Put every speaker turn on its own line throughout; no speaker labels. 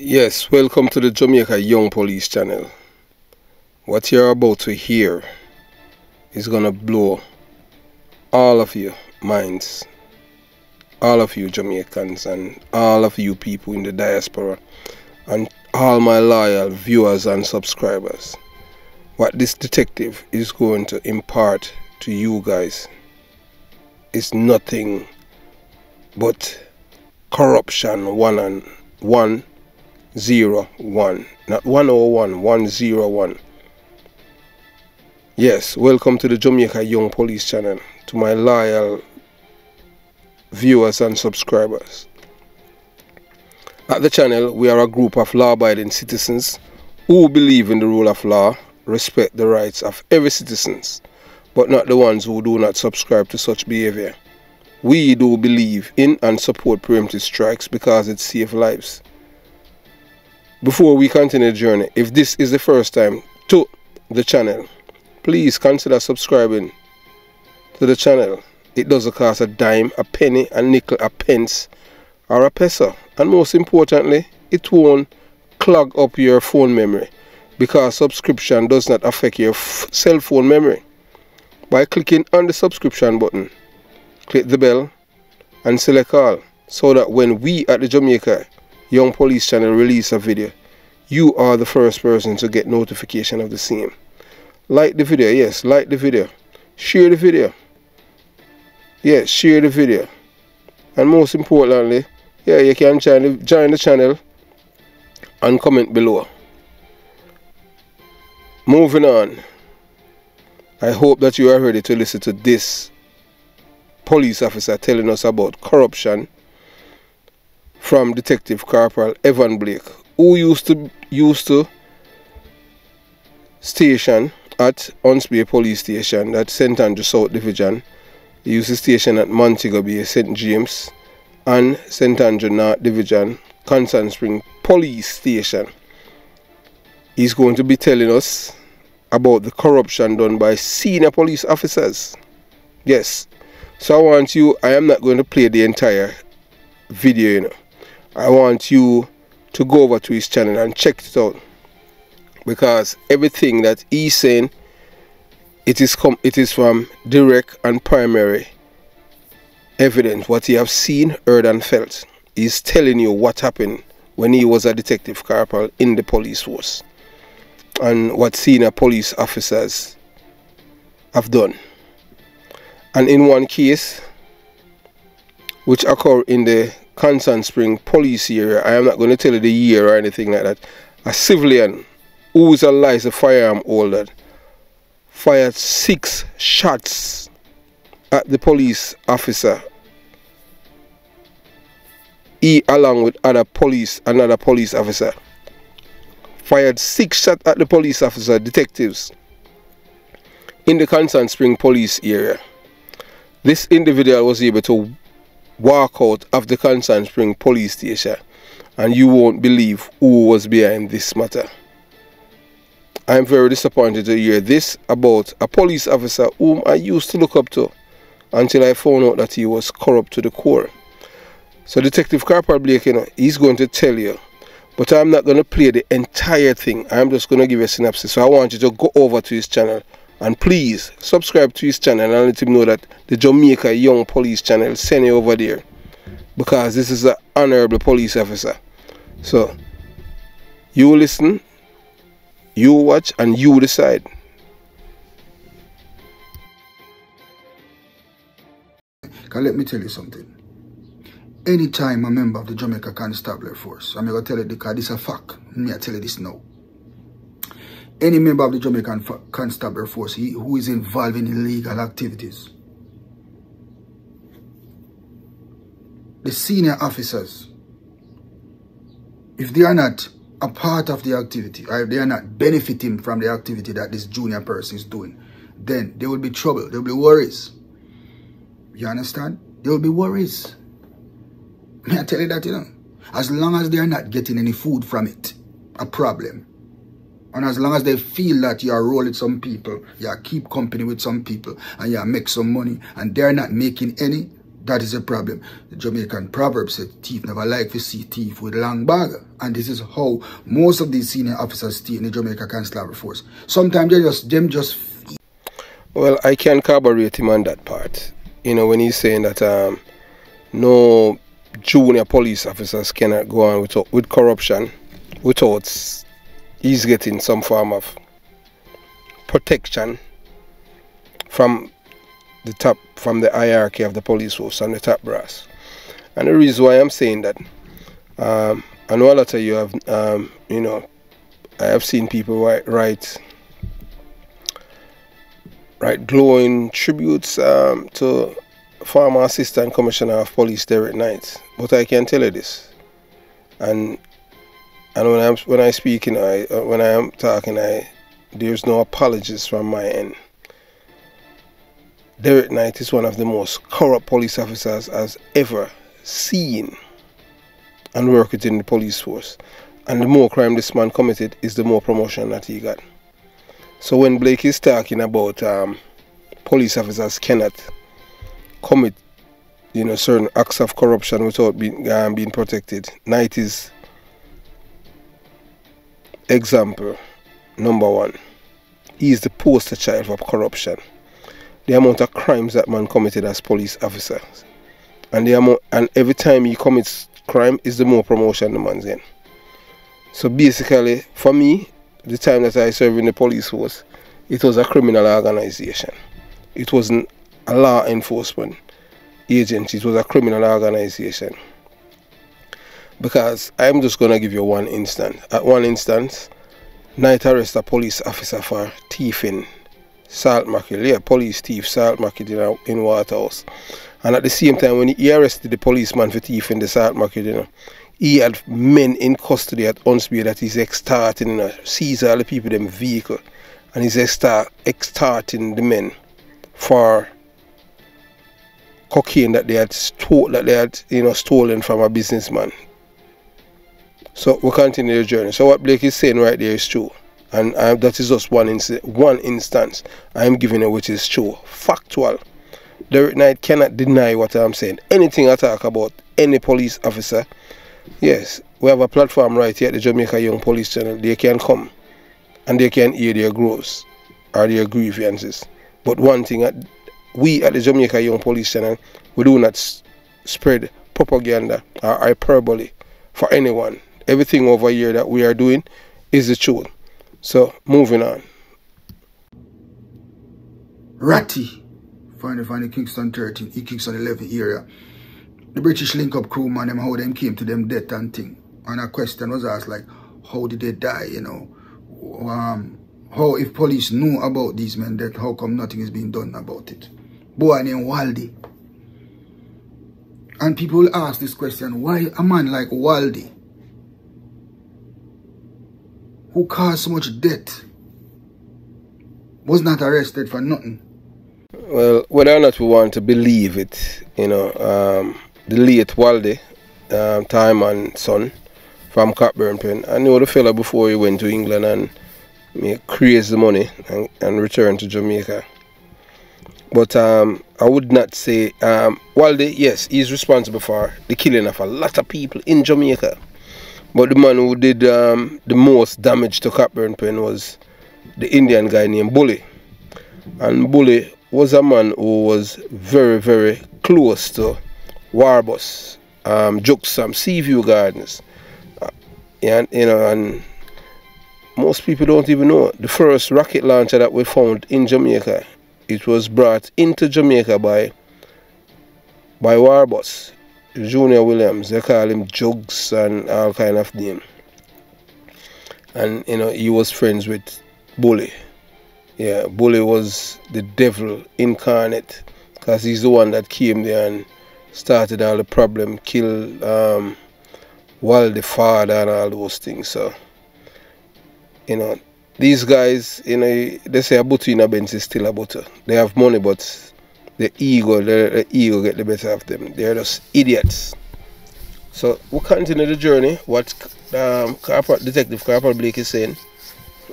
Yes, welcome to the Jamaica Young Police channel. What you're about to hear is gonna blow all of your minds, all of you Jamaicans and all of you people in the diaspora and all my loyal viewers and subscribers. What this detective is going to impart to you guys is nothing but corruption 101, not 101, 101. Yes, welcome to the Jamaica Young Police channel, to my loyal viewers and subscribers. At the channel, we are a group of law-abiding citizens who believe in the rule of law, respect the rights of every citizen, but not the ones who do not subscribe to such behavior. We do believe in and support preemptive strikes because it saves lives. Before we continue the journey, if this is the first time to the channel, please consider subscribing to the channel. It doesn't cost a dime, a penny, a nickel, a pence, or a peso. And most importantly, it won't clog up your phone memory, because subscription does not affect your cell phone memory. By clicking on the subscription button, click the bell and select all, so that when we at the Jamaica Young Police channel release a video, you are the first person to get notification of the same. Like the video, yes, like the video. Share the video. Yes, share the video. And most importantly, yeah, you can join the channel and comment below. Moving on. I hope that you are ready to listen to this police officer telling us about corruption from Detective Corporal Evan Blake, who used to station at Unspear Police Station, that's St. Andrew South Division. He used to station at Montego Bay, St. James, and St. Andrew North Division, Constant Spring Police Station. He's going to be telling us about the corruption done by senior police officers. Yes. So I am not going to play the entire video, you know. I want you to go over to his channel and check it out, because everything that he's saying, it is from direct and primary evidence, what he have seen, heard and felt. He's telling you what happened when he was a detective corporal in the police force and what senior police officers have done. And in one case, which occurred in the Constant Spring police area, I am not going to tell you the year or anything like that, a civilian who is a licensed firearm holder fired 6 shots at the police officer. He, along with another police officer, fired 6 shots at the police officer, detectives, in the Constant Spring police area. This individual was able to walk out of the Constant Spring police station, and you won't believe who was behind this matter. I am very disappointed to hear this about a police officer whom I used to look up to, until I found out that he was corrupt to the core. So Detective Corporal Blake, you know, he's going to tell you, but I'm not going to play the entire thing. I'm just going to give a synopsis. So I want you to go over to his channel and please subscribe to his channel and let him know that the Jamaica Young Police channel sent you over there, because this is an honorable police officer. So you listen, you watch, and you decide.
Let me tell you something. Anytime a member of the Jamaica Constabulary Force, I'm going to tell you because this is a fact, I tell you this now. Any member of the Jamaican Constabulary Force who is involved in illegal activities, the senior officers, if they are not a part of the activity, or if they are not benefiting from the activity that this junior person is doing, then there will be trouble, there will be worries. You understand? There will be worries. May I tell you that, you know? As long as they are not getting any food from it, a problem. And as long as they feel that you are rolling some people, you keep company with some people, and you make some money, and they're not making any, That is a problem. The Jamaican proverb said, thief never like to see thief with long bag. And this is how most of these senior officers stay in the Jamaica Constabulary Force. Sometimes them just...
Well, I can corroborate him on that part. You know, when he's saying that no junior police officers cannot go on with corruption without he's getting some form of protection from the top, from the hierarchy of the police force and the top brass. And the reason why I'm saying that, I know a lot of you have, you know, I have seen people write glowing tributes to former Assistant Commissioner of Police Derek Knight. But I can tell you this, and when I speak, when I am talking, there's no apologies from my end. Derek Knight is one of the most corrupt police officers I've ever seen and worked within the police force. And the more crime this man committed is the more promotion that he got. So when Blake is talking about police officers cannot commit, you know, certain acts of corruption without being protected, Knight is example number one. He is the poster child of corruption. The amount of crimes that man committed as police officers, and every time he commits crime is the more promotion the man's in. So basically, for me, the time that I served in the police force, it was a criminal organization. It wasn't a law enforcement agency, it was a criminal organization. Because I'm just gonna give you one instance. At one instance, Knight arrested a police officer for thieving salt mackerel. Yeah, police thief salt mackerel in Waterhouse. And at the same time, when he arrested the policeman for thieving the salt mackerel, you know, he had men in custody at Unspear that he's extorting, you know, seize all the people in them vehicle, and he's extorting the men for cocaine that they had stolen from a businessman. So we continue the journey. So what Blake is saying right there is true. And that is just one instance I'm giving you which is true. Factual. Derek Knight cannot deny what I'm saying. Anything I talk about any police officer, yes, we have a platform right here at the Jamaica Young Police Channel. They can come and they can hear their grievances or their grievances. But one thing, we at the Jamaica Young Police Channel, we do not spread propaganda or hyperbole for anyone. Everything over here that we are doing is the truth. So, moving on.
Ratty, find the Kingston 13, Kingston 11 area. The British link-up crew, man, them how them came to them death and thing. And a question was asked, like, how did they die, you know? How, if police knew about these men death, how come nothing is being done about it? Boy named Waldy. And people will ask this question, why a man like Waldy, who caused so much death, was not arrested for nothing?
Well, whether or not we want to believe it, you know, the late Waldy, time and son from Cockburn Pen, I know the fella before he went to England and make crazy money and return to Jamaica. But I would not say Waldy, yes, he's responsible for the killing of a lot of people in Jamaica. But the man who did the most damage to Cockburn Pen was the Indian guy named Bully. And Bully was a man who was very, very close to Warbus, Juxam, Seaview Gardens. And, you know, and most people don't even know the first rocket launcher that we found in Jamaica. It was brought into Jamaica by Warbus. Junior Williams, they call him Jugs and all kind of name. And you know, he was friends with Bully. Yeah, Bully was the devil incarnate, because he's the one that came there and started all the problem, killed Waldy father and all those things. So, you know, these guys, you know, they say a butter in a Benz is still a butter. They have money, but the ego get the better of them. They're just idiots. So we'll continue the journey. What Detective Corporal Blake is saying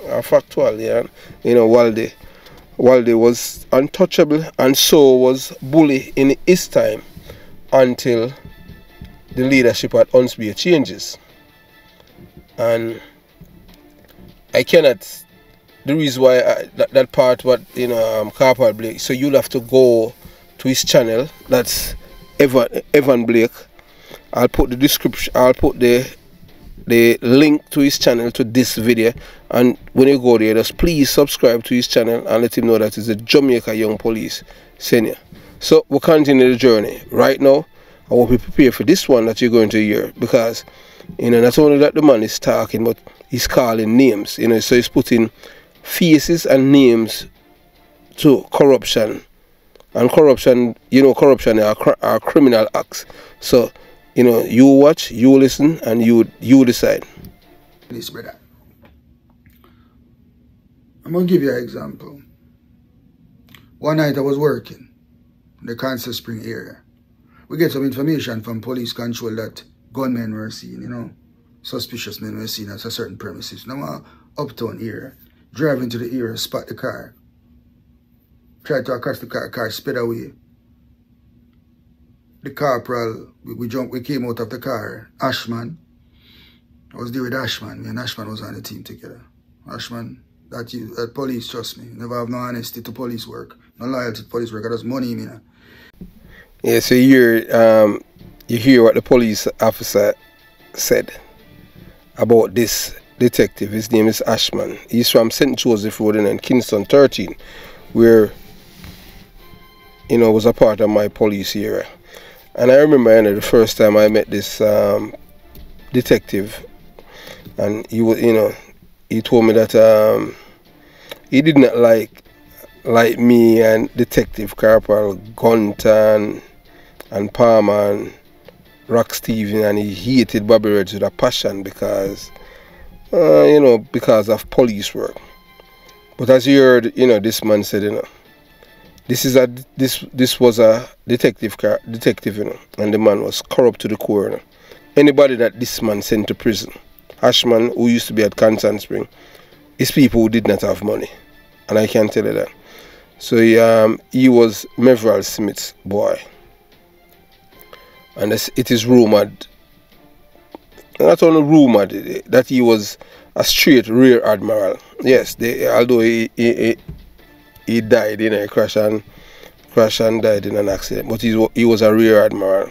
are factual, yeah. You know, Waldy was untouchable, and so was Bully in his time. until the leadership at Unspear changes. And I cannot, the reason why that part what Corporal Blake, so you'll have to go to his channel. That's Evan Blake. I'll put the description, I'll put the link to his channel to this video, and when you go there, just please subscribe to his channel and let him know that it's the Jamaica Young Police Senior. So we'll continue the journey. Right now, I hope you prepare for this one that you're going to hear, because not only that the man is talking, but he's calling names, so he's putting faces and names to corruption. And corruption, corruption are criminal acts. So, you watch, you listen, and you decide.
Please, brother. I'm going to give you an example. One night I was working in the Kansas Spring area. We get some information from police control that gunmen were seen, suspicious men were seen at a certain premises. Now, Uptown area. Drive into the area, spot the car. Try to catch the car sped away. The corporal, we came out of the car. Ashman, I was there with Ashman. Me and Ashman was on the team together. Ashman, that police, trust me, never have no honesty to police work, no loyalty to police work. That's money,
Yeah, so you hear what the police officer said about this detective. His name is Ashman. He's from St. Joseph Road and Kingston 13, where was a part of my police era. And I remember the first time I met this detective, and he was, he told me that he did not like me and Detective Corporal Gunton and Palmer and Rock Steven, and he hated Bobby Reds with a passion because because of police work. But as you heard, this man said, this was a detective, and the man was corrupt to the core. Anybody that this man sent to prison, Ashman, who used to be at Kansas Spring, is people who did not have money, and I can tell you that. So he was Meverell Smith's boy, and it is rumored, not only rumored, that he was a straight rear admiral. Yes, although he died in a crash and died in an accident, but he was a rear admiral.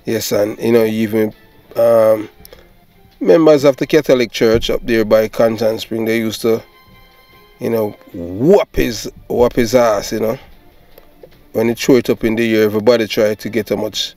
Yes, and even members of the Catholic Church up there by Kansas Spring, they used to whoop his ass. When he threw it up in the air, everybody tried to get how much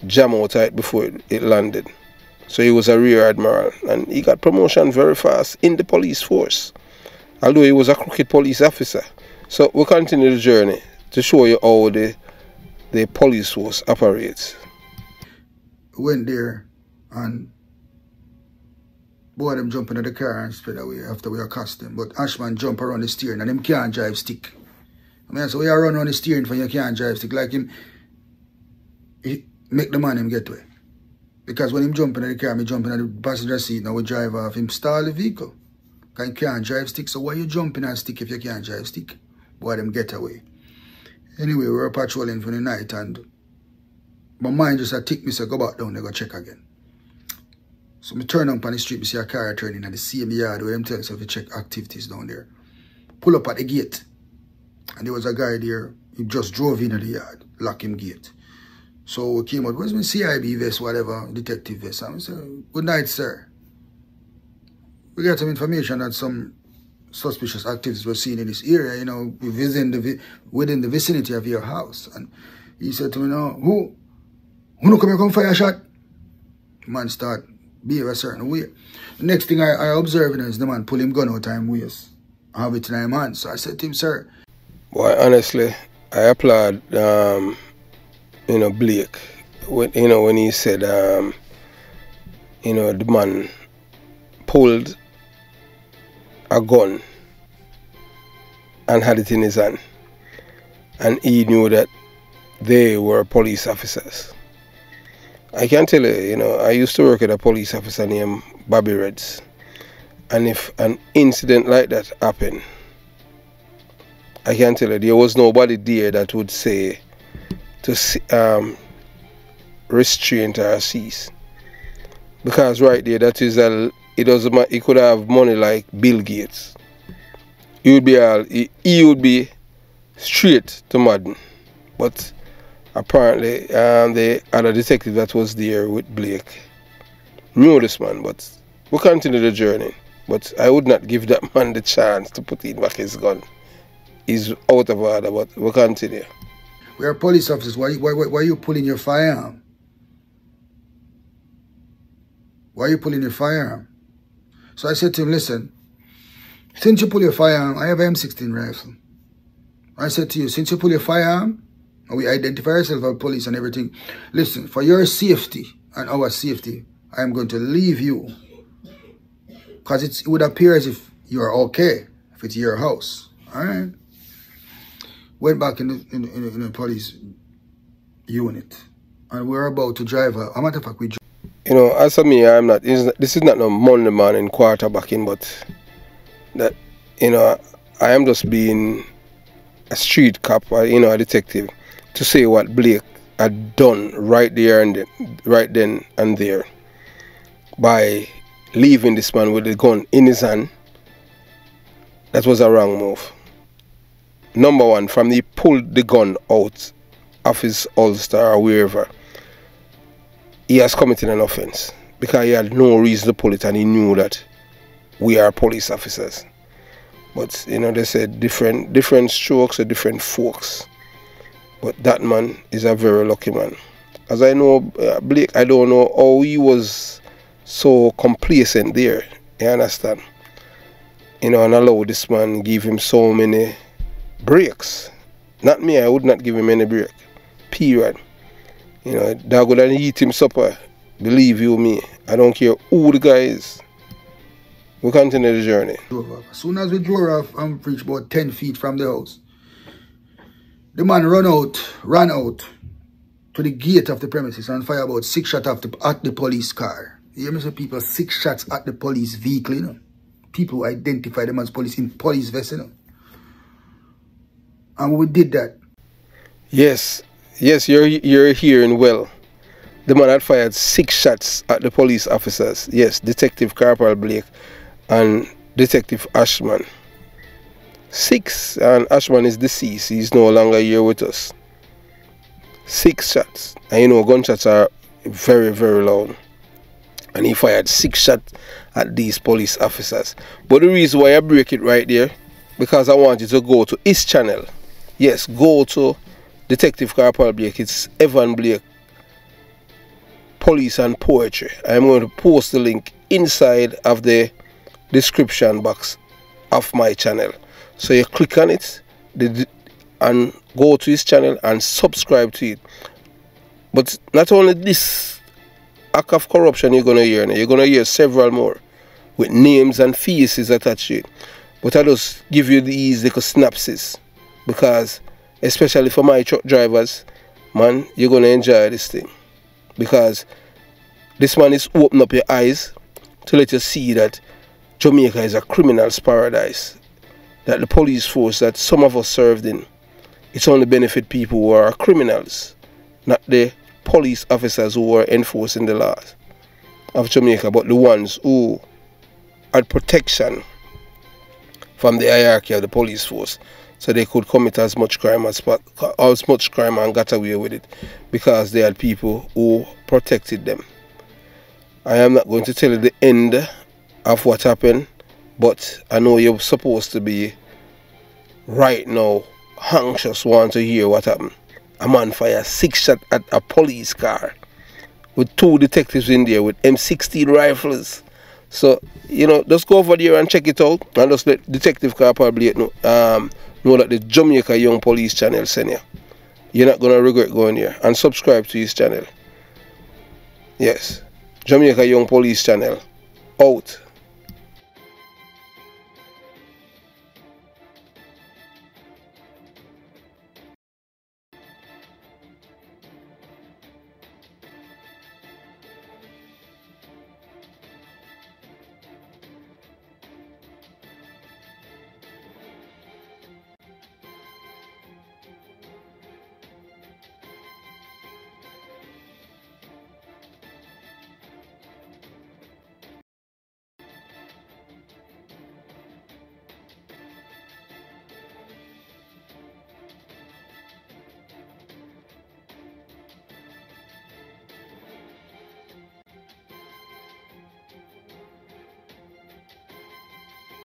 jam out of it before it landed. So he was a rear admiral, and he got promotion very fast in the police force, although he was a crooked police officer. So we'll continue the journey to show you how the police force operates.
We went there, and both of them jump into the car and sped away after we accosted them. But Ashman jump around the steering, and him can't drive stick. So we are running on the steering for you can't drive stick. Like him, he make the man him get away. Because when him jump into the car, me jump into the passenger seat, now we drive off, him stall the vehicle. Because he can't drive stick, so why you jumping on stick if you can't drive stick? Boy, them get away. Anyway, we were patrolling for the night, and my mind just a tick me, so go back down, they go check again. So me turn up on the street, me see a car turning at the same yard where them tell us if you check activities down there. Pull up at the gate, and there was a guy there, he just drove in at the yard, lock him gate. So we came out, where's my CIB vest, whatever, detective vest? And we said, good night, sir. We got some information that some suspicious activities were seen in this area, within the vicinity of your house. And he said to me, who no come here come fire shot? The man start behave a certain way. The next thing I observed is the man pull him gun out of him waist. I have it in his hand. So I said to him, sir.
Boy, honestly, I applaud Blake, when he said, the man pulled a gun and had it in his hand, and he knew that they were police officers. I can tell you, I used to work with a police officer named Bobby Reds, and if an incident like that happened, I can tell you there was nobody there that would say restraint or a cease. Because right there, that is it doesn't matter. He could have money like Bill Gates. He would be straight to Madden. But apparently, the other detective that was there with Blake knew this man. But we continue the journey. But I would not give that man the chance to put in back his gun. He's out of order, but we continue.
We are police officers. Why are you pulling your firearm? Why are you pulling your firearm? So I said to him, listen, since you pull your firearm, I have an M16 rifle. I said to you, since you pull your firearm, and we identify ourselves as police and everything, listen, for your safety and our safety, I am going to leave you. Because it would appear as if you are okay, if it's your house. All right? Went back in the police unit. And we were about to drive. A matter of fact, we drove.
You know, as for me, this is not no Monday morning quarterbacking, but that, you know, I am just being a street cop, you know, a detective, to say what Blake had done right then and there by leaving this man with the gun in his hand. That was a wrong move. Number one, from he pulled the gun out of his holster or wherever, he has committed an offense because he had no reason to pull it, and he knew that we are police officers. But you know, they said different strokes or different forks. But that man is a very lucky man. As I know, Blake, I don't know how he was so complacent there. You understand? You know, and allow this man give him so many breaks. Not me, I would not give him any break. Period. You know, dog would eat him supper. Believe you me. I don't care who the guy is. We continue the journey.
As soon as we drove off and reached about 10 feet from the house, the man ran out to the gate of the premises and fired about 6 shots at the police car. You hear me say, people, 6 shots at the police vehicle, you know. People who identify them as police in police vest, you know. And we did that.
Yes, you're hearing well. The man had fired 6 shots at the police officers. Yes, Detective Corporal Blake and Detective Ashman. 6, and Ashman is deceased. He's no longer here with us. 6 shots. And you know, gunshots are very, very loud. And he fired 6 shots at these police officers. But the reason why I break it right there, because I want you to go to his channel. Yes, go to Detective Corporal Blake. It's Evan Blake, Police and Poetry. I'm going to post the link inside of the description box of my channel. So you click on it and go to his channel and subscribe to it. But not only this act of corruption you're going to hear, you're going to hear several more with names and faces attached to it. But I just give you these little synopsis, because especially for my truck drivers, man, you're going to enjoy this thing. Because this man is opening up your eyes to let you see that Jamaica is a criminal's paradise. That the police force that some of us served in, it's only benefit people who are criminals, not the police officers who are enforcing the laws of Jamaica, but the ones who had protection from the hierarchy of the police force, so they could commit as much crime and got away with it, because they had people who protected them. I am not going to tell you the end of what happened, but I know you're supposed to be right now anxious, want to hear what happened. A man fired 6 shots at a police car with 2 detectives in there with M16 rifles. So, you know, just go over there and check it out, and just let Detective Corporal Blake know that the Jamaica Young Police channel sent you. You're not going to regret going there. And subscribe to his channel. Yes. Jamaica Young Police channel. Out.